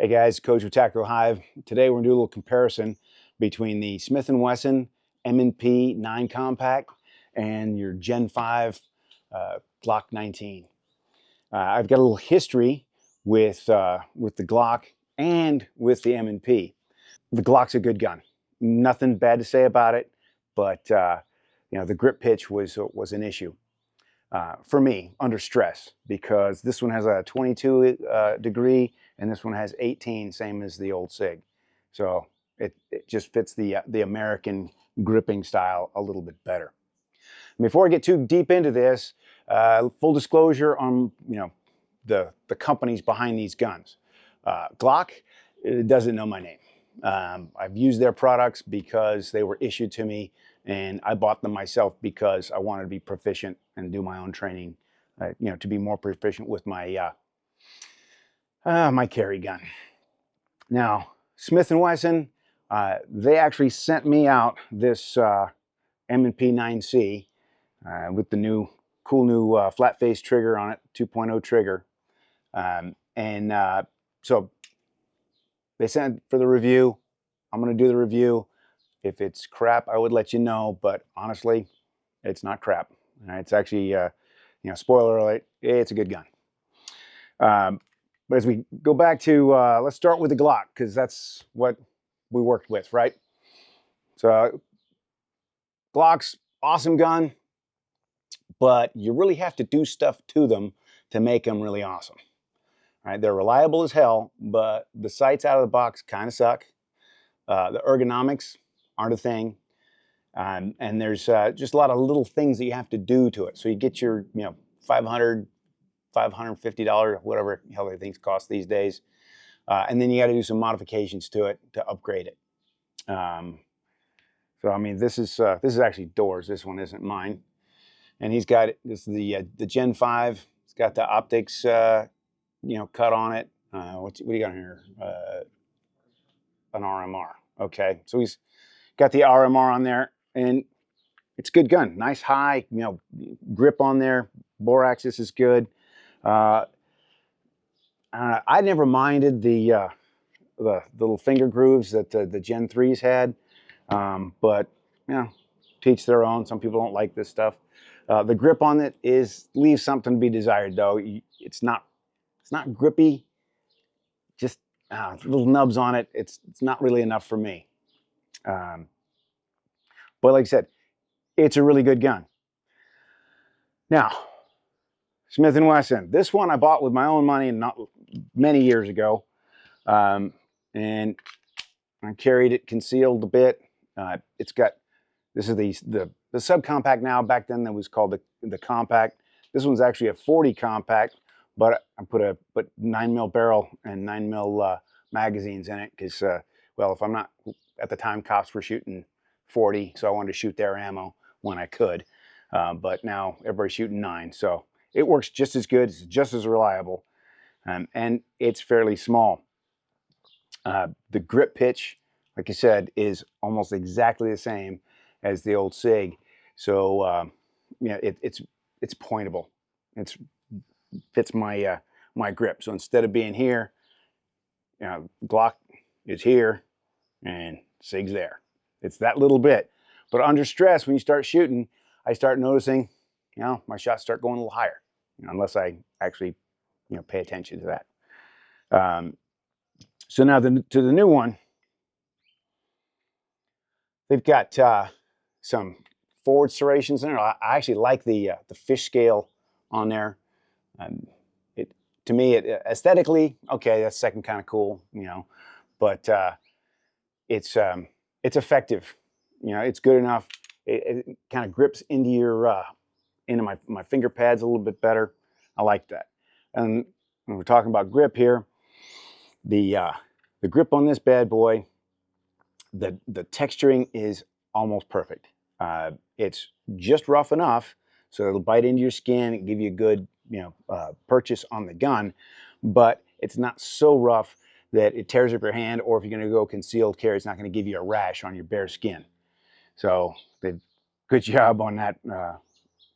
Hey guys, Coach with Tactical Hyve. Today we're gonna do a little comparison between the Smith & Wesson M&P 9 compact and your Gen 5 Glock 19. I've got a little history with the Glock and with the M&P. The Glock's a good gun. Nothing bad to say about it, but the grip pitch was an issue. For me, under stress, because this one has a 22 degree and this one has 18, same as the old SIG. So it just fits the American gripping style a little bit better. Before I get too deep into this, full disclosure on the companies behind these guns. Glock doesn't know my name. I've used their products because they were issued to me, and I bought them myself because I wanted to be proficient and do my own training, to be more proficient with my my carry gun. Now, Smith & Wesson, they actually sent me out this M&P 9C with the cool new flat face trigger on it, 2.0 trigger. So they sent for the review. I'm going to do the review. If it's crap, I would let you know, but honestly, it's not crap. It's actually, spoiler alert, it's a good gun. But as we go back to, let's start with the Glock, because that's what we worked with, right? So Glock's awesome gun, but you really have to do stuff to them to make them really awesome. All right, they're reliable as hell, but the sights out of the box kind of suck. The ergonomics aren't a thing. And there's just a lot of little things that you have to do to it. So you get your, $500, $550, whatever the hell they think cost these days. And then you got to do some modifications to it to upgrade it. So I mean, this is actually Doors. This one isn't mine. And he's got this is the Gen 5. It's got the optics, cut on it. What do you got here? An RMR. Okay, so he's got the RMR on there, and it's a good gun. Nice high, grip on there. Bore axis is good. I never minded the little finger grooves that the Gen 3s had, but to each their own. Some people don't like this stuff. The grip on it leaves something to be desired, though. It's not grippy. Just little nubs on it. It's not really enough for me. But like I said, it's a really good gun. Now, Smith & Wesson. This one I bought with my own money not many years ago. And I carried it concealed a bit. This is the subcompact now. Back then that was called the compact. This one's actually a 40 compact, but I put 9mm barrel and 9mm magazines in it because, if I'm not, at the time cops were shooting 40, so I wanted to shoot their ammo when I could. But now everybody's shooting 9, so it works just as good, it's just as reliable, and it's fairly small. The grip pitch, like I said, is almost exactly the same as the old SIG. So it's pointable. It fits my my grip. So instead of being here, Glock is here and SIG's there. It's that little bit. But under stress, when you start shooting, I start noticing, my shots start going a little higher, unless I actually, pay attention to that. So now to the new one, they've got some forward serrations in there. I actually like the fish scale on there. To me, aesthetically, okay, that's second kind of cool, but it's effective. It's good enough. It kind of grips into your into my finger pads a little bit better. I like that. And when we're talking about grip here, the grip on this bad boy, the texturing is almost perfect. It's just rough enough so it'll bite into your skin and give you a good purchase on the gun, but it's not so rough that it tears up your hand, or if you're going to go concealed carry, it's not going to give you a rash on your bare skin. So good job on that,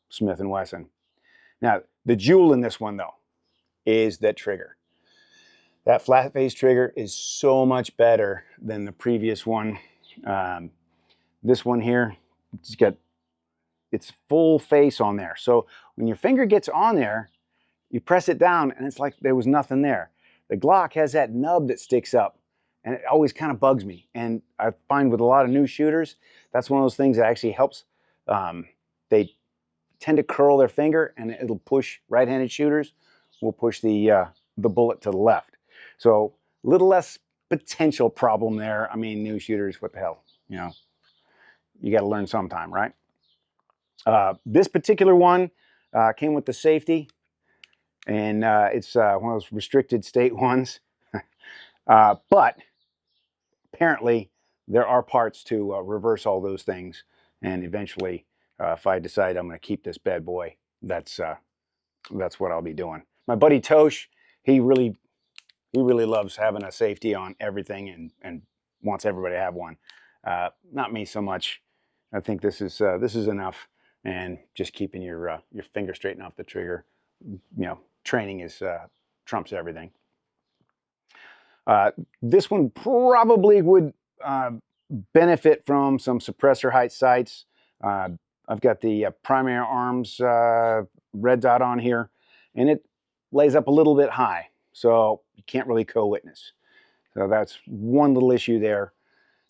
Smith & Wesson. Now, the jewel in this one, though, is that trigger. That flat face trigger is so much better than the previous one. This one here, it's got its full face on there. So when your finger gets on there, you press it down and it's like there was nothing there. The Glock has that nub that sticks up and it always kind of bugs me. And I find with a lot of new shooters, that's one of those things that actually helps. They tend to curl their finger and it'll push, right-handed shooters will push the bullet to the left. So a little less potential problem there. I mean, new shooters, what the hell, you know, you got to learn sometime, right? This particular one came with the safety, and it's one of those restricted state ones. But apparently there are parts to reverse all those things, and eventually if I decide I'm going to keep this bad boy, that's what I'll be doing. My buddy Coch, he really loves having a safety on everything and wants everybody to have one. Not me so much. I think this is enough, and just keeping your finger straight off the trigger. You know, training is trumps everything. This one probably would benefit from some suppressor height sights. I've got the primary arms red dot on here, and it lays up a little bit high, so you can't really co-witness. So that's one little issue there.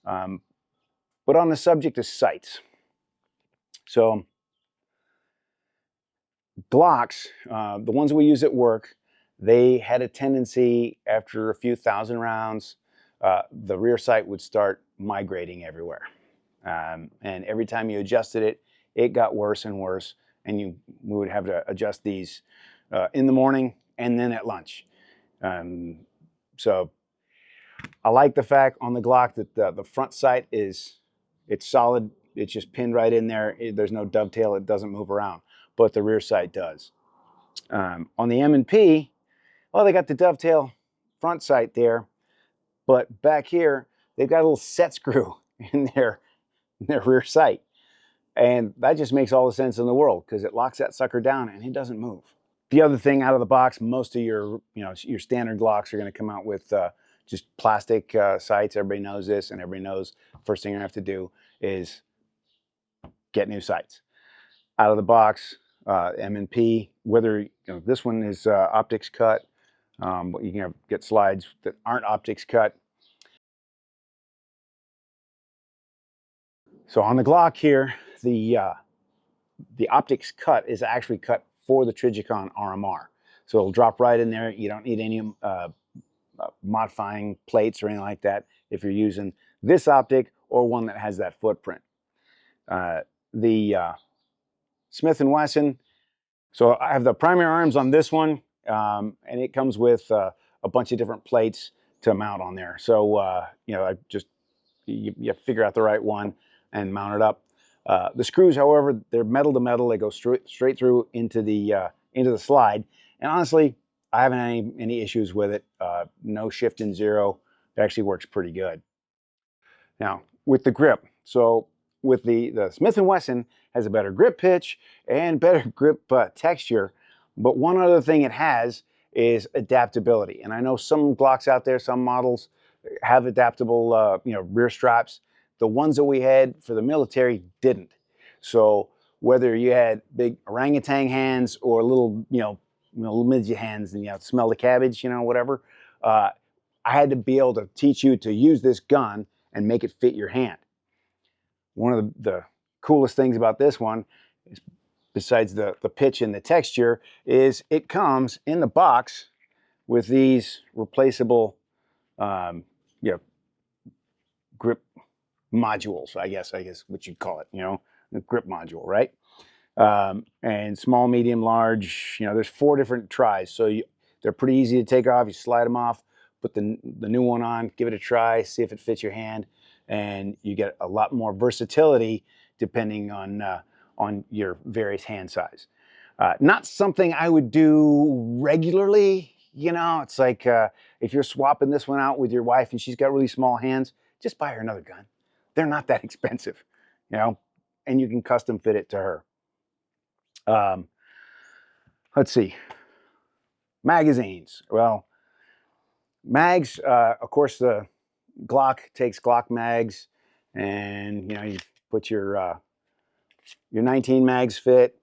But on the subject of sights, so Glocks, the ones we use at work, they had a tendency after a few thousand rounds, the rear sight would start migrating everywhere. And every time you adjusted it, it got worse and worse. And we would have to adjust these in the morning and then at lunch. So I like the fact on the Glock that the front sight it's solid. It's just pinned right in there. There's no dovetail. It doesn't move around. But the rear sight does. On the M&P, well, they got the dovetail front sight there. But back here, they've got a little set screw in their rear sight. And that just makes all the sense in the world because it locks that sucker down and it doesn't move. The other thing out of the box, most of your standard Glocks are going to come out with just plastic sights. Everybody knows this, and everybody knows first thing you have to do is get new sights. Out of the box, M&P, whether this one is optics cut, but you can get slides that aren't optics cut. So on the Glock here, the optics cut is actually cut for the Trijicon RMR. So it'll drop right in there. You don't need any modifying plates or anything like that if you're using this optic or one that has that footprint. The Smith & Wesson, so I have the primary arms on this one, and it comes with a bunch of different plates to mount on there. So I just you figure out the right one and mount it up. The screws, however, they're metal to metal. They go straight through into the slide. And honestly, I haven't had any issues with it. No shift in zero. It actually works pretty good. Now, with the grip. So with the Smith & Wesson has a better grip pitch and better grip texture. But one other thing it has is adaptability. And I know some Glocks out there, some models have adaptable rear straps. The ones that we had for the military didn't. So whether you had big orangutan hands or little little midget hands and smell the cabbage, whatever, I had to be able to teach you to use this gun and make it fit your hand. One of the coolest things about this one is, besides the pitch and the texture, is it comes in the box with these replaceable grip modules, I guess what you'd call it, the grip module, right? And small, medium, large, there's 4 different tries. So they're pretty easy to take off. You slide them off, put the new one on, give it a try, see if it fits your hand, and you get a lot more versatility depending on your various hand size. Not something I would do regularly. It's like if you're swapping this one out with your wife and she's got really small hands, just buy her another gun. They're not that expensive, and you can custom fit it to her. Let's see. Magazines. Well, Mags, of course, the Glock takes Glock mags, and you put your 19 mags fit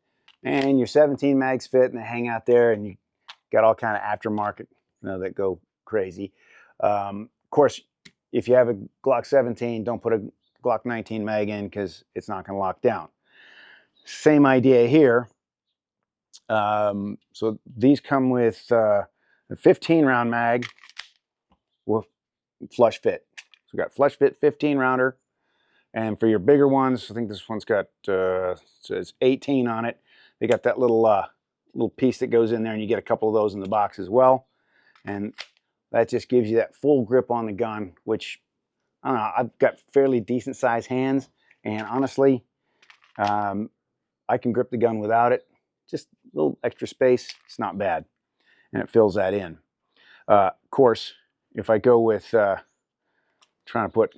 and your 17 mags fit, and they hang out there, and you got all kind of aftermarket, that go crazy. Of course, if you have a Glock 17, don't put a Glock 19 mag in because it's not going to lock down. Same idea here. So these come with a 15 round mag with flush fit. So we got flush fit 15 rounder. And for your bigger ones, I think this one's got says 18 on it. They got that little piece that goes in there, and you get a couple of those in the box as well. And that just gives you that full grip on the gun, which, I don't know, I've got fairly decent sized hands, and honestly, I can grip the gun without it. Just a little extra space, it's not bad, and it fills that in. Of course, if I go with trying to put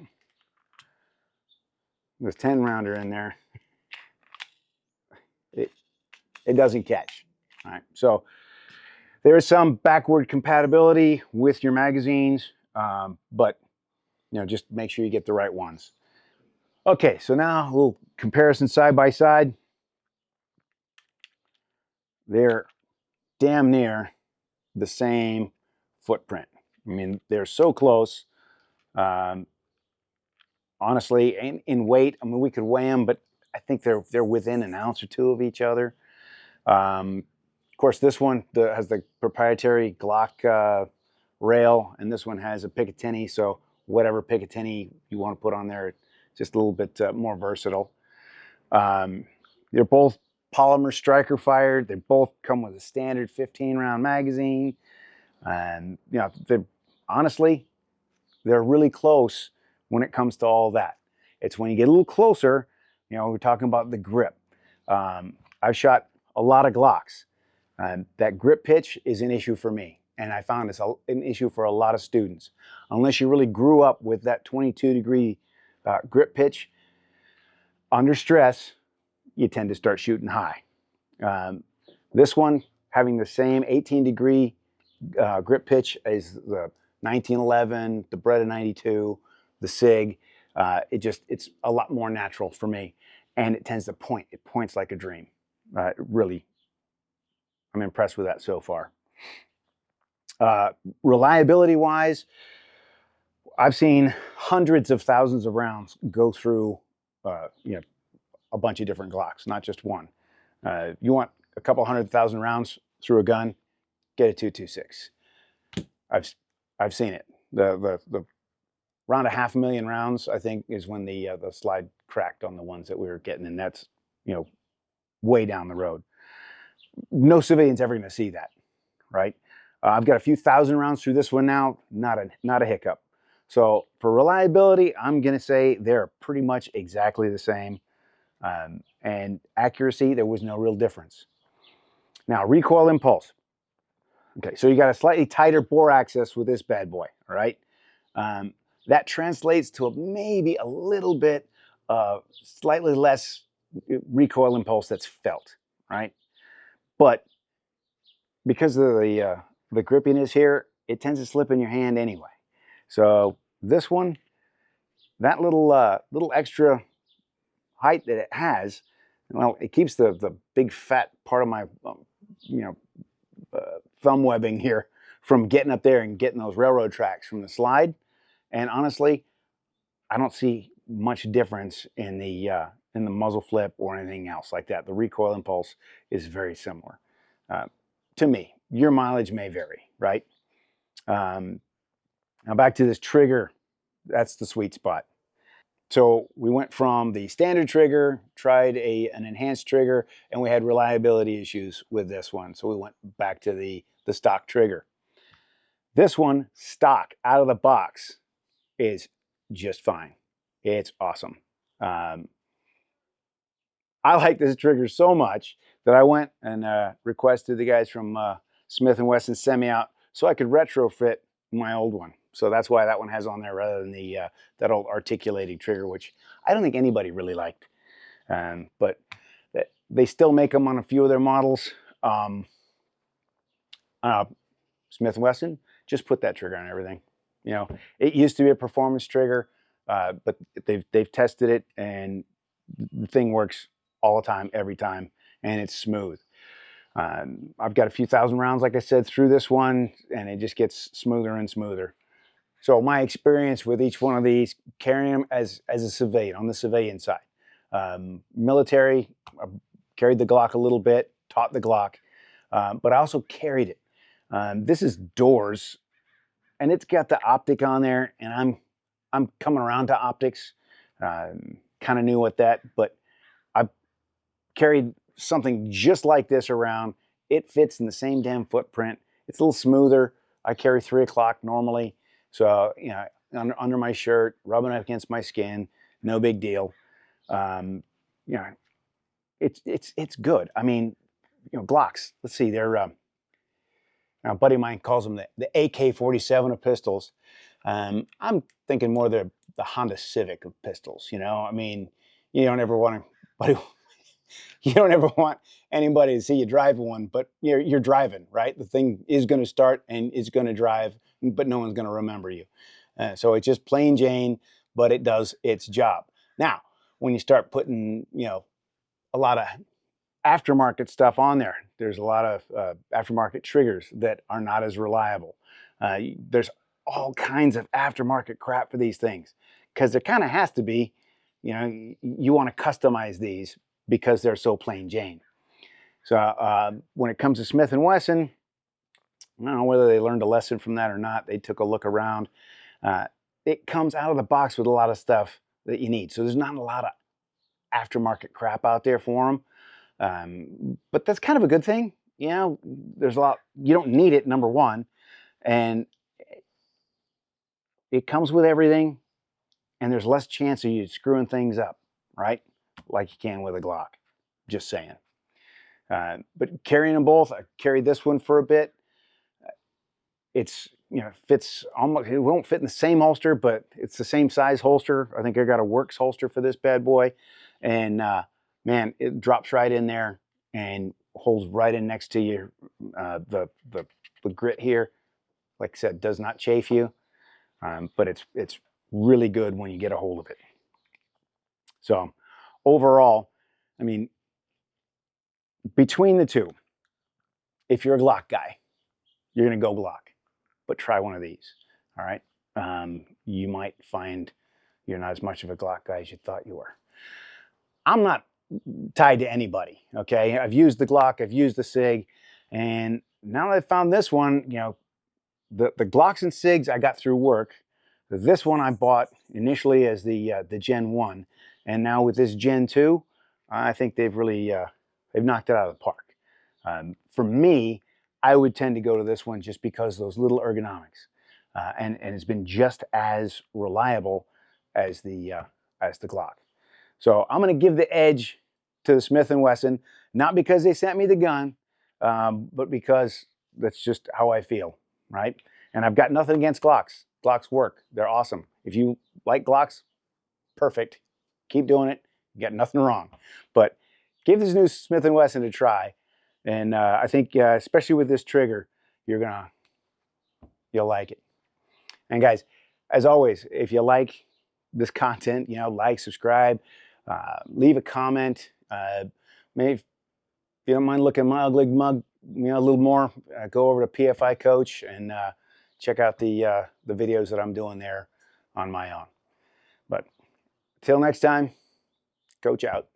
this 10 rounder in there, it doesn't catch. All right, so there is some backward compatibility with your magazines, but just make sure you get the right ones. Okay, so now a little comparison side by side. They're damn near the same footprint. I mean, they're so close. Um, Honestly, in weight, I mean, we could weigh them, but I think they're within an ounce or two of each other. Of course, this one has the proprietary Glock rail, and this one has a Picatinny. So whatever Picatinny you want to put on there, just a little bit more versatile. They're both polymer striker fired. They both come with a standard 15 round magazine, and honestly, they're really close when it comes to all that. It's when you get a little closer, we're talking about the grip. I've shot a lot of Glocks. That grip pitch is an issue for me, and I found it's an issue for a lot of students. Unless you really grew up with that 22-degree grip pitch, under stress, you tend to start shooting high. This one, having the same 18-degree grip pitch as the 1911, the Beretta 92, the SIG, it's a lot more natural for me, and it tends to point. It points like a dream. Really, I'm impressed with that so far. Reliability-wise, I've seen hundreds of thousands of rounds go through, a bunch of different Glocks, not just one. You want a couple 100,000 rounds through a gun, get a 226. I've seen it. The around 500,000 rounds, I think, is when the slide cracked on the ones that we were getting, and that's way down the road. No civilian's ever going to see that, right? I've got a few thousand rounds through this one now, not a hiccup. So for reliability, I'm going to say they're pretty much exactly the same. And accuracy, there was no real difference. Now, recoil impulse. Okay, so you got a slightly tighter bore access with this bad boy, all right? That translates to maybe a little bit slightly less recoil impulse that's felt, right? But because of the grippiness here, it tends to slip in your hand anyway. So this one, that little extra height that it has, well, it keeps the big fat part of my thumb webbing here from getting up there and getting those railroad tracks from the slide. And honestly, I don't see much difference in the muzzle flip or anything else like that. The recoil impulse is very similar to me. Your mileage may vary, right? Now back to this trigger. That's the sweet spot. So we went from the standard trigger, tried an enhanced trigger, and we had reliability issues with this one. So we went back to the stock trigger. This one, stock, out of the box, is just fine. It's awesome. I like this trigger so much that I went and requested the guys from Smith & Wesson send me out so I could retrofit my old one. So that's why that one has on there rather than that old articulating trigger, which I don't think anybody really liked. But they still make them on a few of their models. Smith & Wesson, just put that trigger on everything. You know, it used to be a performance trigger, but they've tested it, and the thing works all the time, every time, and it's smooth. I've got a few thousand rounds, like I said, through this one, and it just gets smoother and smoother. So my experience with each one of these, carrying them as a civilian, on the civilian side. Military, I carried the Glock a little bit, taught the Glock, but I also carried it. This is Doors, and it's got the optic on there, and I'm coming around to optics. Kind of new with that, but I've carried something just like this around. It fits in the same damn footprint. It's a little smoother. I carry 3 o'clock normally, so you know, under my shirt, rubbing it against my skin, no big deal. You know, it's good. I mean, you know, Glocks. Let's see, they're a buddy of mine calls them the AK-47 of pistols. I'm thinking more the Honda Civic of pistols. You know, I mean, you don't ever want to, you don't ever want anybody to see you driving one, but you're driving, right? The thing is going to start and it's going to drive, but no one's going to remember you. So it's just plain Jane, but it does its job. Now, when you start putting, you know, a lot of aftermarket stuff on there, there's a lot of aftermarket triggers that are not as reliable. There's all kinds of aftermarket crap for these things, because there kind of has to be. You know, you want to customize these because they're so plain Jane. So when it comes to Smith & Wesson, I don't know whether they learned a lesson from that or not. They took a look around. It comes out of the box with a lot of stuff that you need. So there's not a lot of aftermarket crap out there for them. But that's kind of a good thing. You know, there's a lot, you don't need it, number one. And it comes with everything, and there's less chance of you screwing things up, right? Like you can with a Glock. Just saying. But carrying them both, I carried this one for a bit. It's, you know, fits almost, it won't fit in the same holster, but it's the same size holster. I think I got a Works holster for this bad boy. And man, it drops right in there and holds right in next to you. The grit here, like I said, does not chafe you, but it's really good when you get a hold of it. So overall, I mean, between the two, if you're a Glock guy, you're going to go Glock, but try one of these. All right. You might find you're not as much of a Glock guy as you thought you were. I'm not tied to anybody. Okay. I've used the Glock, I've used the SIG, and now that I've found this one, you know, the Glocks and SIGs I got through work. This one I bought initially as the Gen 1, and now with this Gen 2, I think they've really they've knocked it out of the park. For me, I would tend to go to this one just because of those little ergonomics, and it's been just as reliable as the Glock. So I'm going to give the edge to the Smith & Wesson, not because they sent me the gun, but because that's just how I feel, right? And I've got nothing against Glocks. Glocks work. They're awesome. If you like Glocks, perfect. Keep doing it. You got nothing wrong. But give this new Smith & Wesson a try. And I think, especially with this trigger, you'll like it. And guys, as always, if you like this content, you know, like, subscribe, leave a comment. Maybe if you don't mind looking at my ugly mug, you know, a little more, go over to PFI Coach and check out the videos that I'm doing there on my own. But till next time, Coach out.